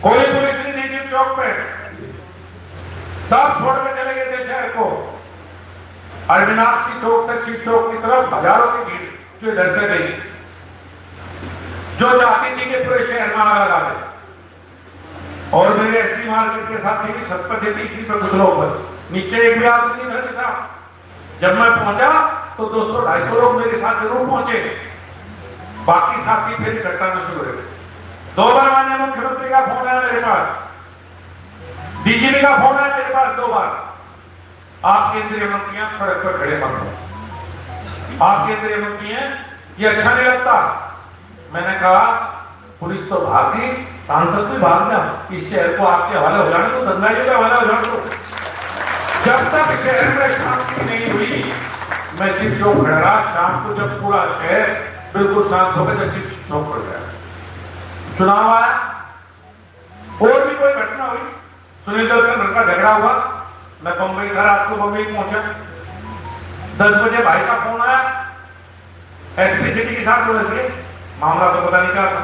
कोई पुलिस नहीं थी चौक पे, सब छोड़ के चले गए थे शहर को। और मीनाक्षी चौक से शिव चौक की तरफ हजारों की भीड़ जो इधर से गई, जो चाहती थी कि पूरे शहर में आग लगा दे। और मेरे एसपी मार्केट के साथ मेरी छत पर देती इसी पर कुछ लोग, बस नीचे एक भी आदमी नहीं था। जब मैं पहुंचा तो 200-250 लोग मेरे साथ जरूर पहुंचे, बाकी साथी फिर इकट्ठा में शुरू हुए। 2 बार माननीय मुख्यमंत्री का फोन आया मेरे पास, डीजीपी का फोन आया मेरे पास 2 बार। आप केंद्रीय मंत्री हैं, सड़क पर खड़े मत हो, आप केंद्रीय मंत्री हैं, ये अच्छा नहीं लगता। मैंने कहा पुलिस तो भागी, सांसद भी भाग जा, इस शहर को आपके हवाले हो जाने को, दंगाइयों के हवाले हो जाने को। जब तक शहर में शांति नहीं हुई मैं शिव चौक खड़ा रहा। शाम को जब पूरा शहर बिल्कुल शांत हो गया, शिव चौक पड़ गया। चुनाव आया, और भी कोई घटना हुई, सुनील दर्शन का झगड़ा हुआ, मैं बंबई था, रात को बंबई पहुंचा। 10 बजे भाई का फोन आया, एसपी सिटी के साथ बोले थे, मामला तो पता नहीं क्या था।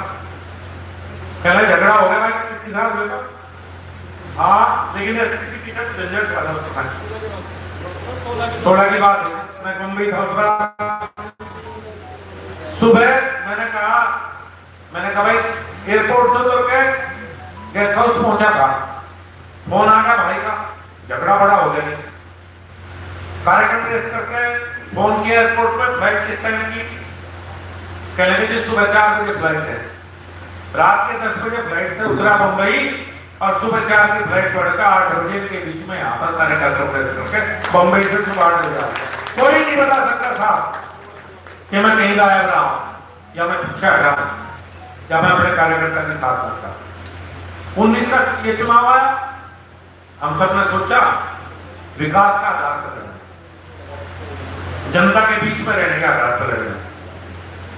पहले झगड़ा हो गया भाई किसके साथ बोलेगा, हाँ, लेकिन एसपी सिटी का झंझट था। 16 की बात है, मैं बंबई था। सुबह मैंने कहा भाई एयरपोर्ट से उतर के गेस्ट हाउस पहुंचा था, फोन आ गया भाई का, झगड़ा बड़ा हो गया। कार्यक्रम रेस करके फोन किया एयरपोर्ट पर, फ्लाइट किस टाइम की, कहने जी सुबह 4 बजे फ्लाइट है। रात के 10 बजे फ्लाइट से उतरा बंबई, और सुबह 4 की फ्लाइट पड़कर 8 बजे के बीच में यहाँ पर सारे कार्यक्रम करके बम्बई से सुबह कोई नहीं बता सकता था कि मैं कहीं गायब रहा हूं या मैं पीछे हटा हूं या मैं अपने कार्यकर्ता के साथ रहता। 19 का ये चुनाव आया, हम सब ने सोचा विकास का आधार पर रहना, जनता के बीच में रहने के आधार पर रहना,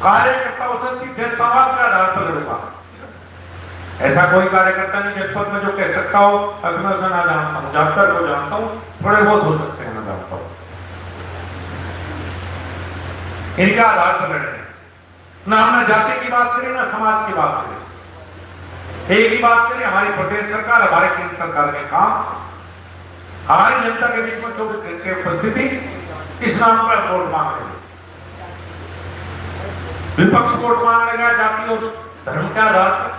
कार्यकर्ताओं से सीधे संवाद के आधार पर लड़ूंगा। ऐसा कोई कार्यकर्ता नहीं जनपद में जो कह सकता हो अभी मैं उसे ना जानता हूं, ज्यादातर को जानता हूं, थोड़े बहुत हो सकते हैं ना जानता हूं। इनका आधार पर लड़े, ना हमने जाति की बात करी ना समाज की बात करी, एक ही बात करी हमारी प्रदेश सरकार, हमारे केंद्र सरकार के काम, हमारी जनता के बीच में 24 घंटे उपस्थिति, इस नाम पर वोट मांगते हैं। विपक्ष वोट मांगने गया जाति और धर्म के आधार पर।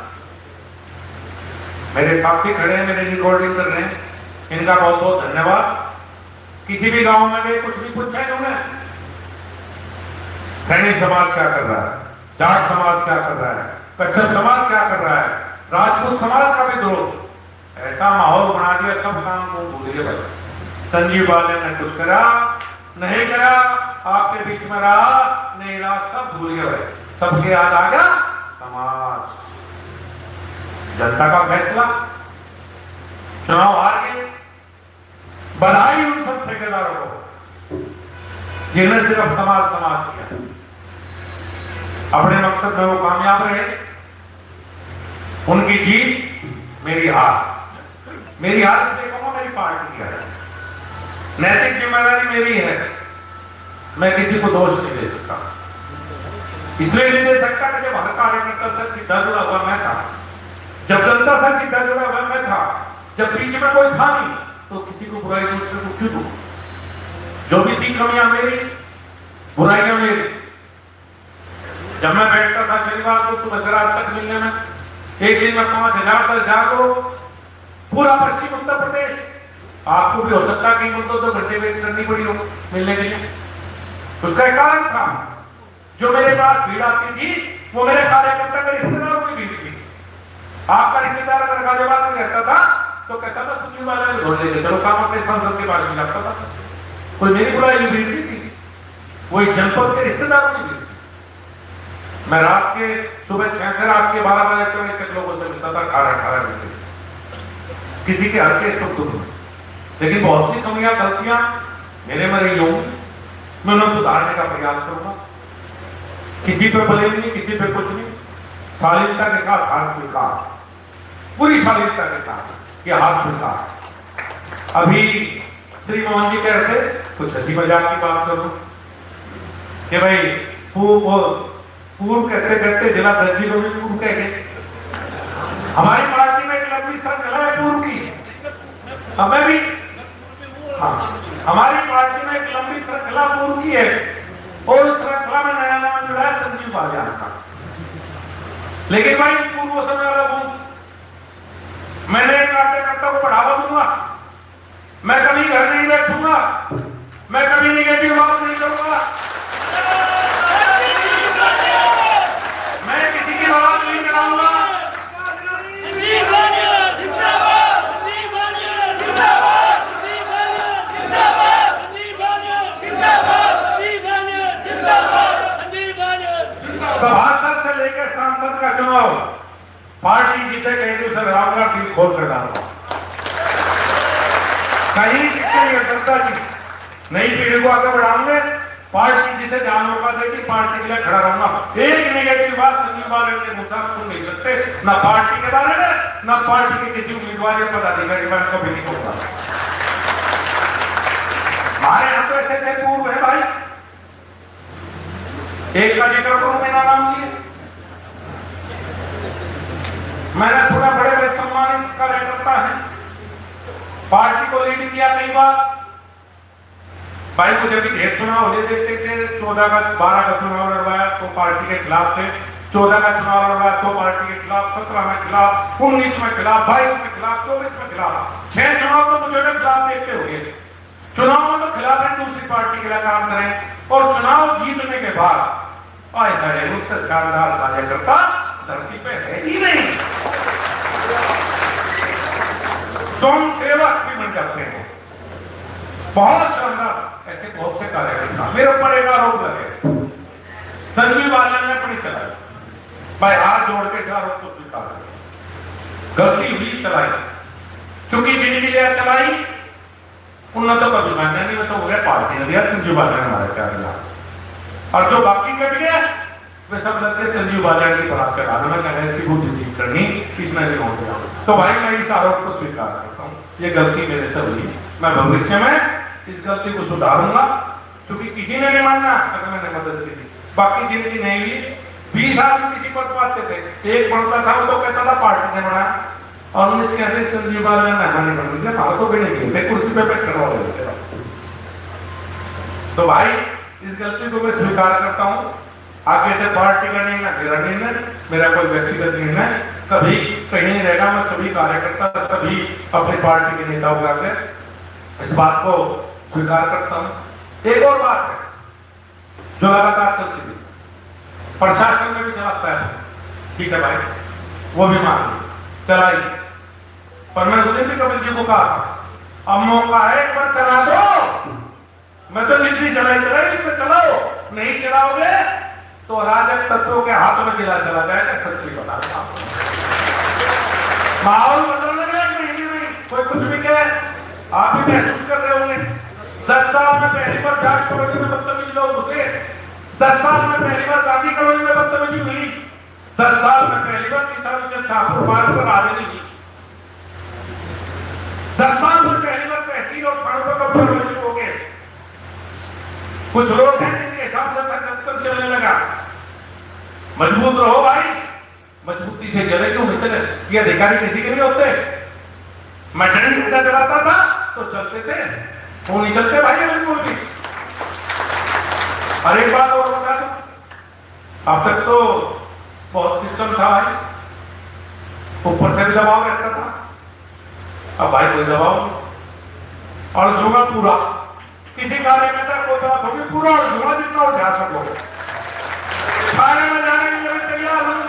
मेरे साथी खड़े हैं, मेरे रिकॉर्डिंग कर रहे हैं, इनका बहुत बहुत धन्यवाद। किसी भी गांव में गए कुछ भी पूछा इन्होंने, सैनिक समाज क्या कर रहा है, जाट समाज क्या कर रहा है, कच्छप समाज क्या कर रहा है, राजपूत समाज का विद्रोह, ऐसा माहौल बना दिया सब काम को भूल गए। संजीव बाले ने कुछ करा नहीं करा, आपके बीच में रहा नहीं रहा, सब भूल गए। सबके याद आ गया समाज, जनता का फैसला, चुनाव हार गए। बधाई उन सब ठेकेदारों को जिन्हें सिर्फ समाज किया, अपने मकसद में वो कामयाब रहे। उनकी जीत मेरी हार, मेरी हार इसलिए कहूंगा मेरी पार्टी की है, नैतिक जिम्मेदारी मेरी है, मैं किसी को दोष नहीं दे सकता। इसलिए नहीं दे सकता कि जब हर कार्यकर्ता से सीधा जुड़ा हुआ मैं था, जब जनता से सीधा जुड़ा हुआ मैं था, जब बीच में कोई था नहीं, तो किसी को बुराई दूसरे को क्यों दूं? जो भी थी कमियां मेरी, बुराइयां मेरी। जब मैं बैठता था शनिवार को सुबह से रात तक मिलने में, एक दिन में 5000 दर्ज जागो, पूरा पश्चिम उत्तर प्रदेश, आपको भी हो सकता है कि 2 घंटे वेट करनी पड़ी हो मिलने के लिए। उसका एक कारण था, जो मेरे पास भीड़ आती थी वो मेरे कार्यकर्ता के रिश्तेदारों की भीड़ थी। आपका रिश्तेदार अगर गाजियाबाद में रहता था तो कहता था सुनील वाला ढूंढ लेंगे, चलो काम अपने सांसद के बारे में जाता था, कोई मेरी बुलाई भीड़ नहीं थी, वही जनपद के रिश्तेदारों की भीड़ थी। मैं रात के सुबह 6 से रात के 12 बजे तक लोगों से मिलता था, 18 घंटे, किसी के हल्के सुख दुख में। लेकिन बहुत सी कमियां गलतियां मेरे में रही होंगी, मैं उन्हें सुधारने का प्रयास करूंगा। किसी पे ब्लेम नहीं, किसी पे कुछ नहीं, शालीनता के साथ हाथ स्वीकार, पूरी शालीनता के साथ ये हाथ स्वीकार। अभी श्री मोहन जी कह रहे थे, कुछ हंसी मजाक की बात करूं कि भाई पूर्व कहते कहते जिला दर्जी को भी पूर्व कह गए। हमारी पार्टी में एक लंबी श्रृंखला है पूर्व की, हमें भी, हाँ, हमारी पार्टी में एक लंबी श्रृंखला पूर्व की है, और उस श्रृंखला में नया नाम जुड़ा है संजीव बालियान का। लेकिन भाई पूर्व समय वाला हूं, मैंने कार्यकर्ता को बढ़ावा दूंगा, मैं कभी घर नहीं बैठूंगा, मैं कभी निगेटिव बात नहीं करूंगा, मैं किसी की बात नहीं कराऊंगा। सभासद से लेकर सांसद का चुनाव पार्टी जिसे कहेंगे उसे रामगढ़ टीम खोल कर डालूंगा। कहीं जनता की नई पीढ़ी को आगे बढ़ाऊंगे, पार्टी जिसे जहां मौका देगी पार्टी के लिए खड़ा रहूंगा। एक नेगेटिव बात संजीव बालियान के मुसाफ सुन नहीं सकते, ना पार्टी के बारे में, ना पार्टी के किसी उम्मीदवार या पदाधिकारी पर कभी नहीं कहूंगा। हमारे यहां तो ऐसे पूर्व है भाई, एक का जिक्र करूं मेरा नाम लिए, मैंने सुना बड़े बड़े सम्मानित कार्यकर्ता है, पार्टी को लीड किया कई बार। भाई मुझे भी ढेर चुनाव हो देखते थे, 14 का 12 का चुनाव लड़वाया तो पार्टी के खिलाफ थे, 14 का चुनाव लड़वाया तो पार्टी के खिलाफ, 17 में खिलाफ, 19 में खिलाफ, 22 में खिलाफ, 24 में खिलाफ, 6 चुनाव तो मुझे खिलाफ देखते हो गए। चुनाव में तो खिलाफ है दूसरी पार्टी के लिए काम करें, और चुनाव जीतने के बाद आए उससे शानदार कार्यकर्ता धरती पे है ही नहीं। स्वयं सेवक भी बन जाते हैं। बहुत शानदार ऐसे बहुत से कार्यकर्ता। मेरे ऊपर एक आरोप लगे, संजीव बालन ने अपनी चलाई, भाई हाथ जोड़ के इस आरोप को स्वीकार कर, गलती हुई चलाई, चूंकि जिनके लिए चलाई उन्होंने तो कभी मान्य नहीं, तो हो गया पार्टी ने दिया संजीव बालन हमारे क्या दिया, और जो बाकी कट गया वे सब लड़के संजीव बालन की तरफ चढ़ा देना, इसकी बुद्धि ठीक करनी, इसमें भी हो गया। तो भाई मैं इस आरोप को स्वीकार करता हूँ, ये गलती मेरे से हुई, मैं भविष्य में इस गलती को सुधारूंगा, क्योंकि किसी ने नहीं मानना अगर मैंने मदद की थी, बाकी जिनकी नहीं हुई। 20 आदमी किसी पद पाते थे, एक बनता था वो तो कहता था पार्टी ने बनाया, और 19 कहते संजीव बालन ने हमारे बन दिया, हाथ तो भी नहीं थे, कुर्सी पे बैठ करवा देते। तो भाई इस गलती को मैं स्वीकार करता हूँ। आगे से पार्टी का नहीं, मेरा निर्णय, मेरा कोई व्यक्तिगत निर्णय कभी कहीं नहीं रहेगा। मैं सभी कार्यकर्ता, सभी अपनी पार्टी के नेता होगा के इस बात को स्वीकार करता हूँ। एक और बात है जो लगातार चलती थी, प्रशासन में भी चलाता है, ठीक है भाई, वो भी मान ली चलाई, पर मैं उस दिन भी कपिल जी को कहा था, अब मौका है एक बार चला दो। मैं तो जितनी चलाई इससे चलाओ, नहीं चलाओगे तो अराजक तत्वों के हाथों में जिला चला जाएगा। सच्ची बता रहा हूं, माहौल बदलने लगा महीने में, कोई कुछ भी कहे, आप भी महसूस कर रहे होंगे। 10 साल में पहली बार जाट कॉलोनी में बदतमीजी लोग घुसे, 10 साल में पहली बार गांधी कॉलोनी में बदतमीजी हुई, 10 साल में पहली बार किताब शाहपुर पार्क पर राजनीति की, 10 साल में पहली बार तहसील और थानों पर कब्जा शुरू हो गए। कुछ लोग हैं जिनके हिसाब से संघर्ष चलने लगा। मजबूत रहो भाई, मजबूती से चले, क्यों नहीं चले? ये अधिकारी किसी के नहीं होते। मैं डंडे से चलाता था तो चलते थे, वो नहीं चलते भाई मजबूती। और एक बात और बता दो, अब तक तो बहुत सिस्टम था भाई, ऊपर से भी दबाव रहता था, अब भाई कोई दबाव नहीं। और जुआ पूरा, किसी कार्यकर्ता को तो भी पूरा और जुआ जितना उठा सको, थाने में जाने के लिए तैयार हूं,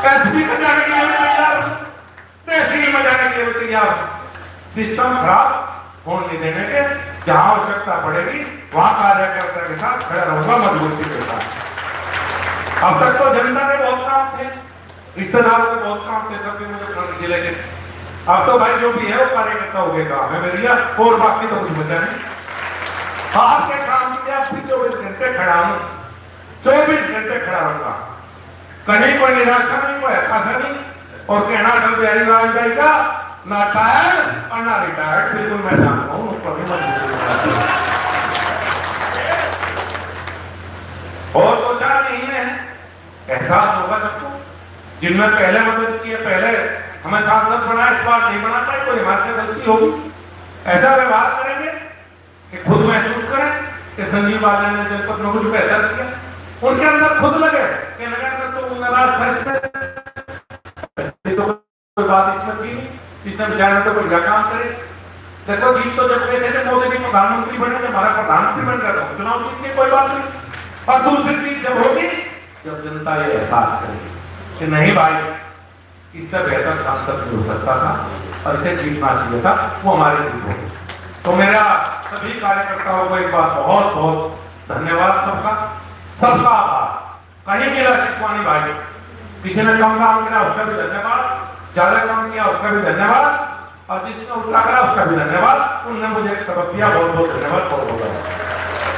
एसपी में जाने के लिए तैयार हूं, तहसील में जाने के लिए तैयार हूं। सिस्टम खराब होने नहीं देने के, जहां आवश्यकता पड़ेगी वहां कार्यकर्ता के साथ खड़ा रहूंगा, मजबूती के साथ। अब तक तो जनता के बहुत काम थे, रिश्तेदारों के बहुत काम थे, सबके मुझे जिले के। अब तो भाई जो भी है वो कार्यकर्ता हो गए काम है मेरी, और बाकी तो कुछ बचा नहीं। आपके काम के आप भी 24 घंटे खड़ा हूं, 24 घंटे खड़ा रहूंगा, कहीं कोई निराशा नहीं, कोई हताशा नहीं। और कहना अटल बिहारी वाजपेयी का ना टायर्ड और ना रिटायर्ड, बिल्कुल मैं जानता हूं उस पर और दो चार महीने हैं, एहसास होगा सबको। जिनमें पहले मदद की है, पहले हमें सांसद बनाया, इस बार नहीं बना पाए, कोई हमारे से गलती होगी, ऐसा व्यवहार करेंगे कि खुद महसूस करें कि संजीव बालन ने जनपद में कुछ बेहतर किया, उनके अंदर खुद लगे कि नगर तो नाराज था, तो कोई बात इसमें थी नहीं, इसने बेचारे तो कोई काम करे। देखो जीत तो जब गए थे मोदी जी प्रधानमंत्री बने, हमारा प्रधानमंत्री बन गया था, चुनाव जीत के कोई बात नहीं। और दूसरी चीज जब होगी, जब जनता ये एहसास करेगी कि नहीं भाई इससे बेहतर सांसद भी हो सकता था और इसे जीतना चाहिए था, वो हमारे लिए होगी। तो मेरा सभी कार्यकर्ताओं को एक बार बहुत बहुत धन्यवाद, सबका आभार। कहीं मिला शिशवानी भाई, किसी ने कम काम किया उसका भी धन्यवाद, ज्यादा काम किया उसका भी धन्यवाद, और जिसने उल्टा करा उसका भी धन्यवाद। उन्होंने मुझे एक सबक दिया, बहुत बहुत धन्यवाद, बहुत बहुत।